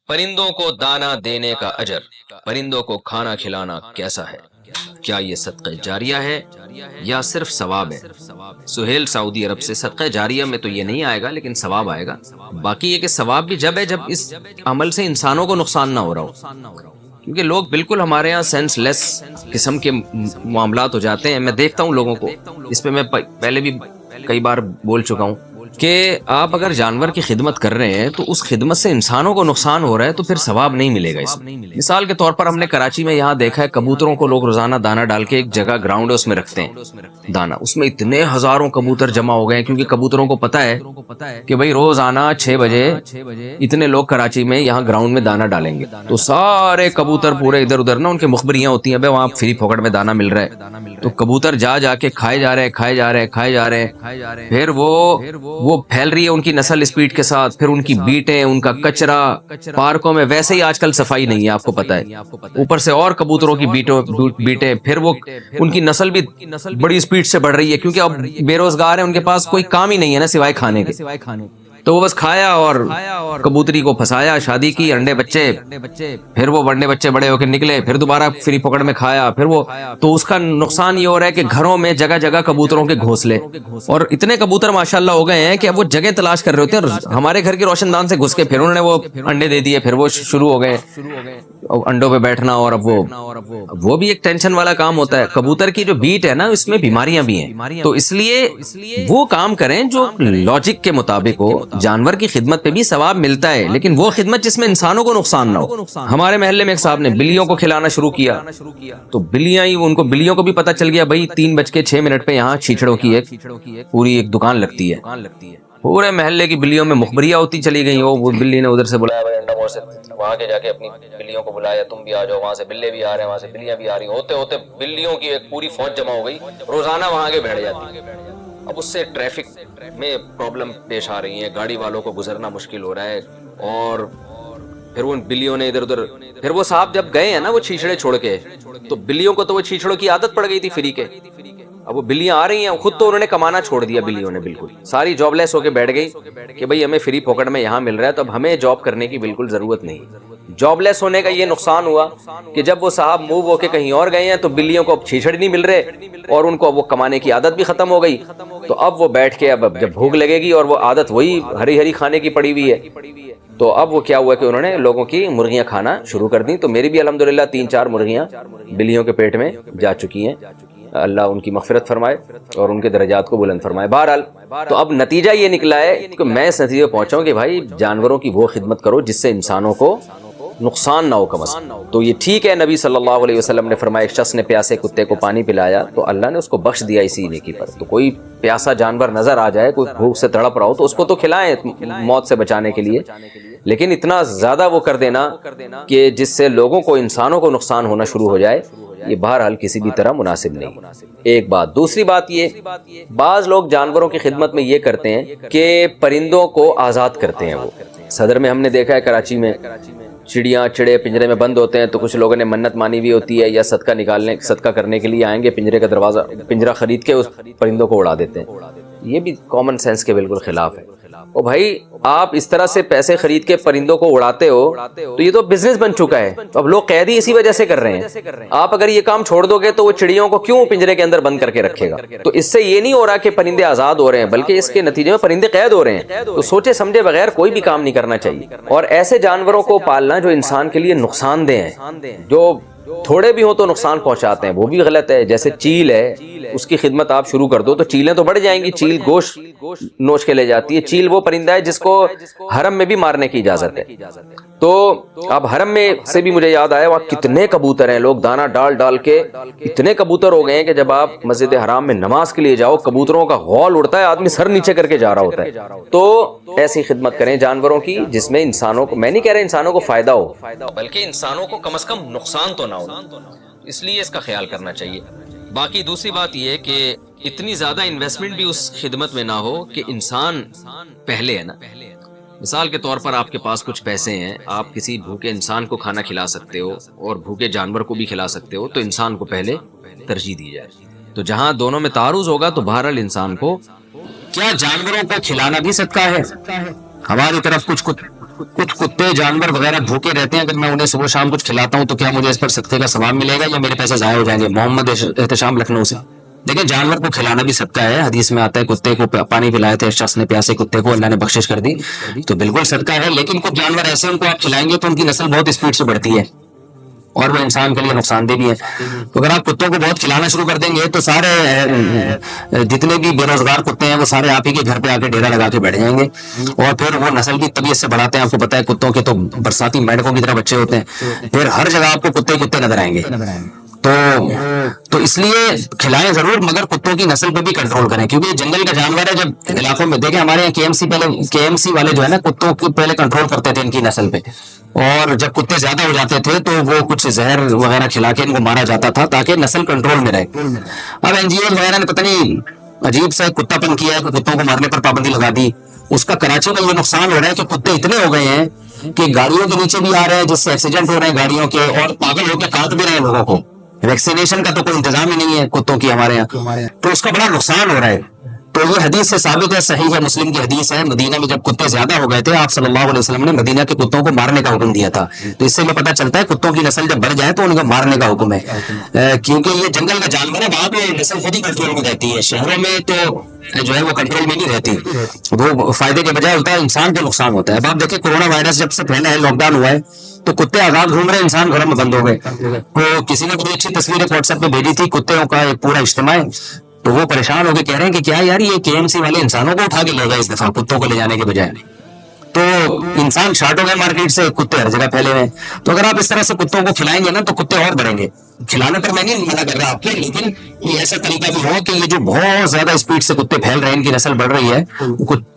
پرندوں کو دانہ دینے کا اجر، پرندوں کو کھانا کھلانا کیسا ہے؟ کیا یہ صدقہ جاریہ ہے یا صرف ثواب ہے؟ سہیل سعودی عرب سے، صدقہ جاریہ میں تو یہ نہیں آئے گا لیکن ثواب آئے گا۔ باقی یہ کہ ثواب بھی جب ہے جب اس عمل سے انسانوں کو نقصان نہ ہو رہا ہو، کیونکہ لوگ بالکل ہمارے ہاں سینس لیس قسم کے معاملات ہو جاتے ہیں۔ میں دیکھتا ہوں لوگوں کو، اس پہ میں پہلے بھی کئی بار بول چکا ہوں کہ آپ اگر جانور کی خدمت کر رہے ہیں تو اس خدمت سے انسانوں کو نقصان ہو رہا ہے تو پھر ثواب نہیں ملے گا اس میں۔ مثال کے طور پر ہم نے کراچی میں یہاں دیکھا ہے، کبوتروں کو لوگ روزانہ دانہ ڈال کے ایک جگہ گراؤنڈ ہے اس میں رکھتے ہیں دانہ، اس میں اتنے ہزاروں کبوتر جمع ہو گئے ہیں کیونکہ کبوتروں کو پتا ہے کہ بھائی روزانہ 6 بجے اتنے لوگ کراچی میں یہاں گراؤنڈ میں دانہ ڈالیں گے، تو سارے کبوتر پورے ادھر ادھر نا، ان کے مخبریاں ہوتی ہیں، وہاں فری پھوکٹ میں دانہ مل رہا ہے، تو کبوتر جا جا کے کھائے جا رہے ہیں، پھر وہ پھیل رہی ہے ان کی نسل اسپیڈ کے ساتھ، پھر ان کی بیٹیں، ان کا کچرا پارکوں میں، ویسے ہی آج کل صفائی نہیں ہے آپ کو پتا ہے، اوپر سے اور کبوتروں کی بیٹیں، پھر وہ ان کی نسل بھی بڑی اسپیڈ سے بڑھ رہی ہے کیونکہ اب بے روزگار ہیں، ان کے پاس کوئی کام ہی نہیں ہے نا سوائے کھانے کے، تو وہ بس کھایا اور کبوتری کو پھنسایا، شادی کی، انڈے بچے، پھر وہ انڈے بچے بڑے ہو کے نکلے، پھر دوبارہ فری پکڑ میں کھایا، پھر وہ، تو اس کا نقصان یہ ہو رہا ہے کہ گھروں میں جگہ جگہ کبوتروں کے گھونسلے، اور اتنے کبوتر ماشاءاللہ ہو گئے ہیں کہ اب وہ جگہ تلاش کر رہے ہوتے ہیں، اور ہمارے گھر کے روشن دان سے گھس کے پھر انہوں نے وہ انڈے دے دیے، پھر وہ شروع ہو گئے انڈوں پہ بیٹھنا، اور اب وہ بھی ایک ٹینشن والا کام ہوتا ہے۔ کبوتر کی جو بیٹ ہے نا، اس میں بیماریاں بھی ہیں، تو اس لیے وہ کام کریں جو لاجک کے مطابق ہو۔ جانور کی خدمت پہ بھی ثواب ملتا ہے لیکن وہ خدمت جس میں انسانوں کو نقصان نہ ہو۔ ہمارے محلے میں ایک صاحب نے بلیوں کو کھلانا شروع کیا، تو ان کو بلیوں کو بھی پتا چل گیا بھائی 3:06 پہ یہاں چھیچڑوں کی ایک پوری ایک دکان لگتی ہے، پورے محلے کی بلیوں میں مخبریاں ہوتی چلی گئیں۔ وہ بلی نے ادھر سے بلایا بھائی انڈا مور سے، وہاں کے جا کے اپنی بلیوں کو بلایا، تم بھی آ جاؤ، وہاں سے بلے بھی آ رہے ہیں، وہاں سے بلیاں بھی آ رہی ہیں، ہوتے ہوتے بلیوں کی ایک پوری فوج جمع ہو گئی، روزانہ وہاں کے بیٹھ جاتی ہے۔ اب اس سے ٹریفک میں پرابلم پیش آ رہی ہیں، گاڑی والوں کو گزرنا مشکل ہو رہا ہے، اور پھر ان بلیوں نے ادھر ادھر، پھر وہ صاحب جب گئے ہیں نا وہ چھیچڑے چھوڑ کے، تو بلیوں کو تو وہ چھیچڑوں کی عادت پڑ گئی تھی فری کے، اب وہ بلیاں آ رہی ہیں، خود تو انہوں نے کمانا چھوڑ دیا، بلیوں نے بالکل ساری جاب لیس ہو کے بیٹھ گئی کہ بھئی ہمیں فری پاکٹ میں یہاں مل رہا ہے تو اب ہمیں جاب کرنے کی بالکل ضرورت نہیں۔ جاب لیس ہونے کا یہ نقصان ہوا کہ جب وہ صاحب موو ہو کے کہیں اور گئے ہیں تو بلیوں کو اب چھیچڑ نہیں مل رہے، اور ان کو وہ کمانے کی عادت بھی ختم ہو گئی، تو اب وہ بیٹھ کے اب جب بھوک لگے گی اور وہ عادت وہی ہری ہری کھانے کی پڑی ہوئی ہے، تو اب وہ کیا ہوا کہ انہوں نے لوگوں کی مرغیاں کھانا شروع کر دیں۔ تو میری بھی الحمدللہ 3-4 مرغیاں بلیوں کے پیٹ میں جا چکی ہیں، اللہ ان کی مغفرت فرمائے اور ان کے درجات کو بلند فرمائے۔ بہرحال تو اب نتیجہ یہ نکلا ہے کہ میں اس نتیجے پہنچا ہوں کہ بھائی جانوروں کی وہ خدمت کرو جس سے انسانوں کو نقصان نہ ہو کم از کم۔ تو یہ ٹھیک ہے، نبی صلی اللہ علیہ وسلم نے فرمایا ایک شخص نے پیاسے کتے کو پانی پلایا تو اللہ نے اس کو بخش دیا اسی نیکی پر۔ تو کوئی پیاسا جانور نظر آ جائے، کوئی بھوک سے تڑپ رہا ہو تو اس کو تو کھلائیں موت سے بچانے کے لیے، لیکن اتنا زیادہ وہ کر دینا کہ جس سے لوگوں کو، انسانوں کو نقصان ہونا شروع ہو جائے، یہ بہرحال کسی بھی طرح مناسب نہیں۔ ایک بات، دوسری بات یہ، بعض لوگ جانوروں کی خدمت میں یہ کرتے ہیں کہ پرندوں کو آزاد کرتے ہیں۔ وہ صدر میں ہم نے دیکھا ہے، کراچی میں چڑے پنجرے میں بند ہوتے ہیں، تو کچھ لوگوں نے منت مانی ہوئی ہوتی ہے یا صدقہ کرنے کے لیے آئیں گے، پنجرہ خرید کے اس پرندوں کو اڑا دیتے ہیں۔ یہ بھی کامن سینس کے بالکل خلاف ہے۔ او بھائی، آپ اس طرح سے پیسے خرید کے پرندوں کو اڑاتے ہو تو یہ تو بزنس بن چکا ہے، اب لوگ قید ہی اسی وجہ سے کر رہے ہیں۔ آپ اگر یہ کام چھوڑ دو گے تو وہ چڑیوں کو کیوں پنجرے کے اندر بند کر کے رکھے گا؟ تو اس سے یہ نہیں ہو رہا کہ پرندے آزاد ہو رہے ہیں، بلکہ اس کے نتیجے میں پرندے قید ہو رہے ہیں۔ تو سوچے سمجھے بغیر کوئی بھی کام نہیں کرنا چاہیے، اور ایسے جانوروں کو پالنا جو انسان کے لیے نقصان دہ ہیں، جو تھوڑے بھی ہوں تو نقصان پہنچاتے ہیں، وہ بھی غلط ہے۔ جیسے چیل ہے، اس کی خدمت آپ شروع کر دو تو چیلیں تو بڑھ جائیں گی، چیل گوشت نوچ کے لے جاتی ہے۔ چیل وہ پرندہ ہے جس کو حرم میں بھی مارنے کی اجازت ہے۔ تو اب حرم میں سے بھی مجھے یاد آیا، وہاں کتنے کبوتر ہیں، لوگ دانہ ڈال کے اتنے کبوتر ہو گئے ہیں کہ جب آپ مسجد حرام میں نماز کے لیے جاؤ، کبوتروں کا غول اڑتا ہے، آدمی سر نیچے کر کے جا رہا ہوتا ہے۔ تو ایسی خدمت کریں جانوروں کی جس میں انسانوں کو، میں نہیں کہہ رہا انسانوں کو فائدہ ہو، بلکہ انسانوں کو کم از کم نقصان تو نہ ہو، اس لیے اس کا خیال کرنا چاہیے۔ باقی دوسری بات یہ ہے کہ اتنی زیادہ انویسٹمنٹ بھی اس خدمت میں نہ ہو کہ انسان پہلے ہے نا۔ مثال کے طور پر آپ کے پاس کچھ پیسے ہیں، آپ کسی بھوکے انسان کو کھانا کھلا سکتے ہو اور بھوکے جانور کو بھی کھلا سکتے ہو، تو انسان کو پہلے ترجیح دی جائے۔ تو جہاں دونوں میں تعارض ہوگا تو بہرحال انسان کو، کیا جانوروں کو کھلانا بھی صدقہ ہے؟ ہماری طرف کچھ کچھ کتے جانور وغیرہ بھوکے رہتے ہیں، اگر میں انہیں صبح شام کچھ کھلاتا ہوں تو کیا مجھے اس پر صدقے کا ثواب ملے گا یا میرے پیسے ضائع ہو جائیں گے؟ محمد احتشام لکھنؤ سے۔ دیکھیں جانور کو کھلانا بھی صدقہ ہے، حدیث میں آتا ہے کتے کو پانی پلایا تھے شخص نے، پیاسے کتے کو اللہ نے بخشش کر دی، تو بالکل صدقہ ہے۔ لیکن کچھ جانور ایسے ان کو آپ کھلائیں گے تو ان کی نسل بہت اسپیڈ سے بڑھتی ہے اور وہ انسان کے لیے نقصان دہ بھی ہے۔ تو اگر آپ کتوں کو بہت کھلانا شروع کر دیں گے تو سارے جتنے بھی بے روزگار کتے ہیں وہ سارے آپ ہی کے گھر پہ آ کے ڈیرا لگا کے بیٹھ جائیں گے، اور پھر وہ نسل کی طبیعت سے بڑھاتے ہیں۔ آپ کو پتا ہے کتوں کے تو برساتی مینڈکوں کی طرح بچے ہوتے ہیں، پھر ہر جگہ آپ کو کتے کتے نظر آئیں گے۔ تو اس لیے کھلائیں ضرور، مگر کتوں کی نسل پہ بھی کنٹرول کریں، کیونکہ یہ جنگل کا جانور ہے۔ جب علاقوں میں دیکھیں ہمارے یہاں کے ایم سی والے جو ہے نا کتوں کی پہلے کنٹرول کرتے تھے ان کی نسل پہ، اور جب کتے زیادہ ہو جاتے تھے تو وہ کچھ زہر وغیرہ کھلا کے ان کو مارا جاتا تھا تاکہ نسل کنٹرول میں رہے۔ اب این جی او وغیرہ نے پتہ نہیں عجیب سا کتا پن کیا ہے کہ کتوں کو مارنے پر پابندی لگا دی۔ اس کا کراچی میں یہ نقصان ہو رہا ہے کہ کتے اتنے ہو گئے ہیں کہ گاڑیوں کے نیچے بھی آ رہے ہیں، جس سے ایکسیڈنٹ ہو رہے ہیں گاڑیوں کے، اور پاگل ہو کے کاٹ بھی رہے ہیں لوگوں کو۔ ویکسینیشن کا تو کوئی انتظام ہی نہیں ہے کتوں کی ہمارے یہاں، تو اس کا بڑا نقصان ہو رہا ہے۔ تو یہ حدیث سے ثابت ہے، صحیح ہے، مسلم کی حدیث ہے، مدینہ میں جب کتے زیادہ ہو گئے تھے آپ صلی اللہ علیہ وسلم نے مدینہ کے کتوں کو مارنے کا حکم دیا تھا۔ تو اس سے ہمیں پتہ چلتا ہے کتوں کی نسل جب بڑھ جائے تو ان کو مارنے کا حکم ہے، کیونکہ یہ جنگل کا جانور ہے، وہاں پہ نسل خود ہی کنٹرول میں رہتی ہے۔ شہروں میں تو جو ہے وہ کنٹرول میں نہیں رہتی، وہ فائدے کے بجائے ہوتا ہے انسان کو نقصان ہوتا ہے۔ اب آپ دیکھیں کورونا وائرس جب سے پھیلا ہے، لاک ڈاؤن ہوا ہے، تو کتے آزاد گھوم رہے ہیں، انسان گھروں میں بند ہو گئے۔ تو کسی نے بڑی اچھی تصویر ایک واٹس ایپ پہ بھیجی تھی، کتوں کا ایک پورا اجتماع ہے، تو وہ پریشان ہو کے کہہ رہے ہیں کہ کیا یار یہ کے ایم سی والے انسانوں کو اٹھا کے لے گئے اس دفعہ کتوں کو لے جانے کے بجائے۔ تو انسان شارٹ ہو گئے مارکیٹ سے، کتے ہر جگہ پھیلے ہوئے۔ تو اگر آپ اس طرح سے کتوں کو کھلائیں گے نا تو کتے اور بڑھیں گے۔ کھلانے پر میں نہیں منع کر رہا آپ کو، لیکن یہ ایسا طریقہ بھی ہو کہ یہ جو بہت زیادہ اسپیڈ سے کتے پھیل رہے ہیں، ان کی نسل بڑھ رہی ہے،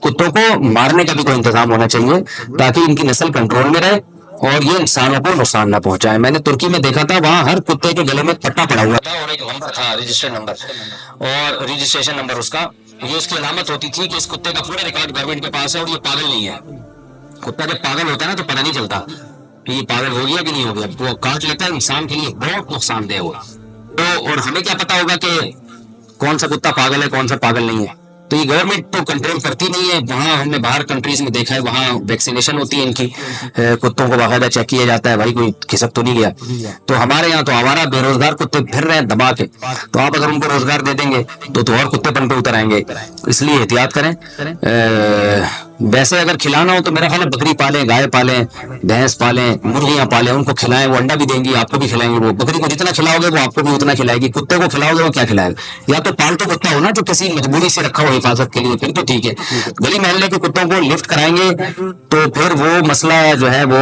کتوں کو مارنے کا بھی کوئی انتظام ہونا چاہیے تاکہ ان کی نسل کنٹرول میں رہے اور یہ انسانوں کو نقصان نہ پہنچائے۔ میں نے ترکی میں دیکھا تھا، وہاں ہر کتے کے گلے میں پٹا پڑا ہوا تھا اور ایک نمبر تھا، رجسٹر نمبر، اور رجسٹریشن نمبر اس کا، یہ اس کی علامت ہوتی تھی کہ اس کتے کا پورا ریکارڈ گورنمنٹ کے پاس ہے اور یہ پاگل نہیں ہے۔ کتا جب پاگل ہوتا ہے نا تو پتہ نہیں چلتا کہ یہ پاگل ہو گیا کہ نہیں ہو گیا، وہ کاٹ لیتا ہے، انسان کے لیے بہت نقصان دہ ہوا۔ تو اور ہمیں کیا پتا ہوگا کہ کون سا کتا پاگل ہے کون سا پاگل نہیں ہے؟ تو یہ گورنمنٹ تو کنٹرول کرتی نہیں ہے۔ وہاں ہم نے باہر کنٹریز میں دیکھا ہے، وہاں ویکسینیشن ہوتی ہے ان کی، کتوں کو باقاعدہ چیک کیا جاتا ہے بھائی کوئی کھسک تو نہیں گیا۔ تو ہمارے یہاں تو آوارہ بے روزگار کتے پھر رہے ہیں دبا کے، تو آپ اگر ان کو روزگار دے دیں گے تو اور کتے پن پہ اتر آئیں گے، اس لیے احتیاط کریں۔ ویسے اگر کھلانا ہو تو میرا خیال ہے بکری پالیں، گائے پالیں، بھینس پالیں، مرغیاں پالیں، ان کو کھلائیں، وہ انڈا بھی دیں گی، آپ کو بھی کھلائیں گے۔ وہ بکری کو جتنا کھلاؤ گے وہ آپ کو بھی اتنا کھلائے گی، کتے کو کھلاؤ گے وہ کیا کھلائے گا؟ یا تو پالتو کتا ہو نا جو کسی مجبوری سے رکھا ہو حفاظت کے لیے، پھر تو ٹھیک ہے۔ گلی محلے کے کتوں کو لفٹ کرائیں گے تو پھر وہ مسئلہ جو ہے وہ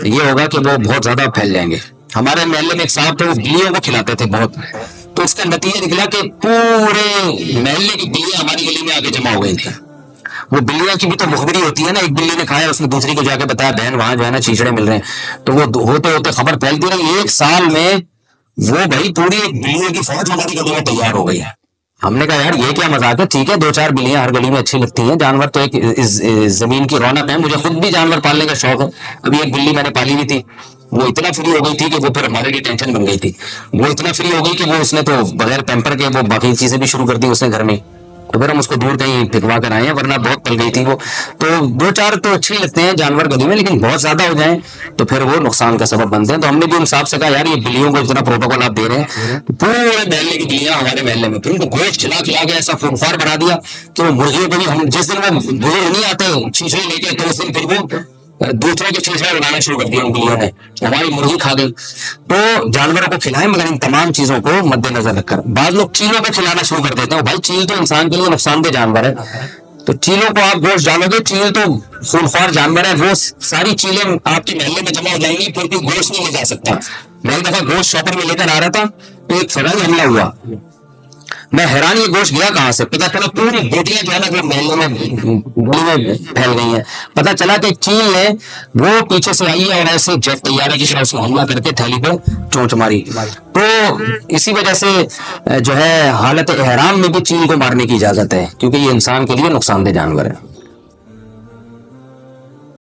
یہ ہوگا کہ وہ بہت زیادہ پھیل جائیں گے۔ ہمارے محلے میں ایک صاحب تھے، وہ بلیوں کو کھلاتے تھے بہت، تو اس کا نتیجہ نکلا کہ پورے محلے کی بلیاں ہماری گلی میں آ کے جمع ہو گئی تھیں۔ وہ بلیاں کی بھی تو مخبری ہوتی ہے نا، ایک بلی نے کھایا، اس نے دوسری کو جا کے بتایا بہن وہاں جو ہے نا چیچڑے مل رہے ہیں، تو وہ ہوتے ہوتے خبر پھیلتی رہی۔ ایک سال میں وہ بھائی پوری بلیوں کی فوج ہماری گلی میں تیار ہو گئی ہے۔ ہم نے کہا یار یہ کیا مذاق ہے، ٹھیک ہے دو چار بلیاں ہر گلی میں اچھی لگتی ہیں، جانور تو ایک زمین کی رونق ہے، مجھے خود بھی جانور پالنے کا شوق ہے۔ ابھی ایک بلی میں نے پالی ہوئی تھی، وہ اتنا فری ہو گئی تھی کہ وہ پھر ہمارے لیے ٹینشن بن گئی تھی۔ وہ اتنا فری ہو گئی کہ وہ اس نے تو بغیر پیمپر کے وہ باقی چیزیں بھی شروع کر دی اس نے گھر میں، تو پھر ہم اس کو دور کہیں پھکوا کر آئے ہیں، ورنہ بہت پل گئی تھی وہ۔ تو دو چار تو اچھے لگتے ہیں جانور گلی میں، لیکن بہت زیادہ ہو جائیں تو پھر وہ نقصان کا سبب بنتے ہیں۔ تو ہم نے بھی ان صاحب سے کہا یار یہ بلیوں کو اتنا پروٹوکول آپ دے رہے ہیں، پورے محلے کی بلیاں ہمارے محلے میں، پھر ان کو گوشت کھلا کھلا کے ایسا خونخوار بنا دیا کہ وہ مرغیوں کو بھی، ہم جس دن وہ بزرگ نہیں آتے چیچڑے لے کے تو اس دن پھر وہ دوسروں کے چیچڑے بنانا شروع کر دیا ان بلیوں نے، ہماری مرغی کھا گئی۔ تو جانوروں کو کھلائیں مگر ان تمام چیزوں کو مد نظر رکھ کر۔ بعض لوگ چیلوں کو کھلانا شروع کر دیتے ہیں، بھائی چیل تو انسان کے لیے نقصان دہ جانور ہے، تو چیلوں کو آپ گوشت ڈالو گے، چیل تو خونخوار جانور ہے، وہ ساری چیلیں آپ کے محلے میں جمع ہو جائیں گی، پھر کوئی گوشت نہیں لے جا سکتا۔ میں ایک دفعہ گوشت شاپر میں لے کر آ رہا تھا تو ایک فضائی حملہ ہوا، میں حیران یہ گوشت گیا کہاں سے، پتا چلا پوری بوٹیاں جو ہے نا محلوں میں پھیل گئی ہیں۔ پتا چلا کہ چیل نے وہ پیچھے سے آئی ہے اور ایسے جیٹ طیارے کی طرح اس کو حملہ کر کے تھیلی پہ چونچ ماری۔ تو اسی وجہ سے جو ہے حالت احرام میں بھی چیل کو مارنے کی اجازت ہے، کیونکہ یہ انسان کے لیے نقصان دہ جانور ہے۔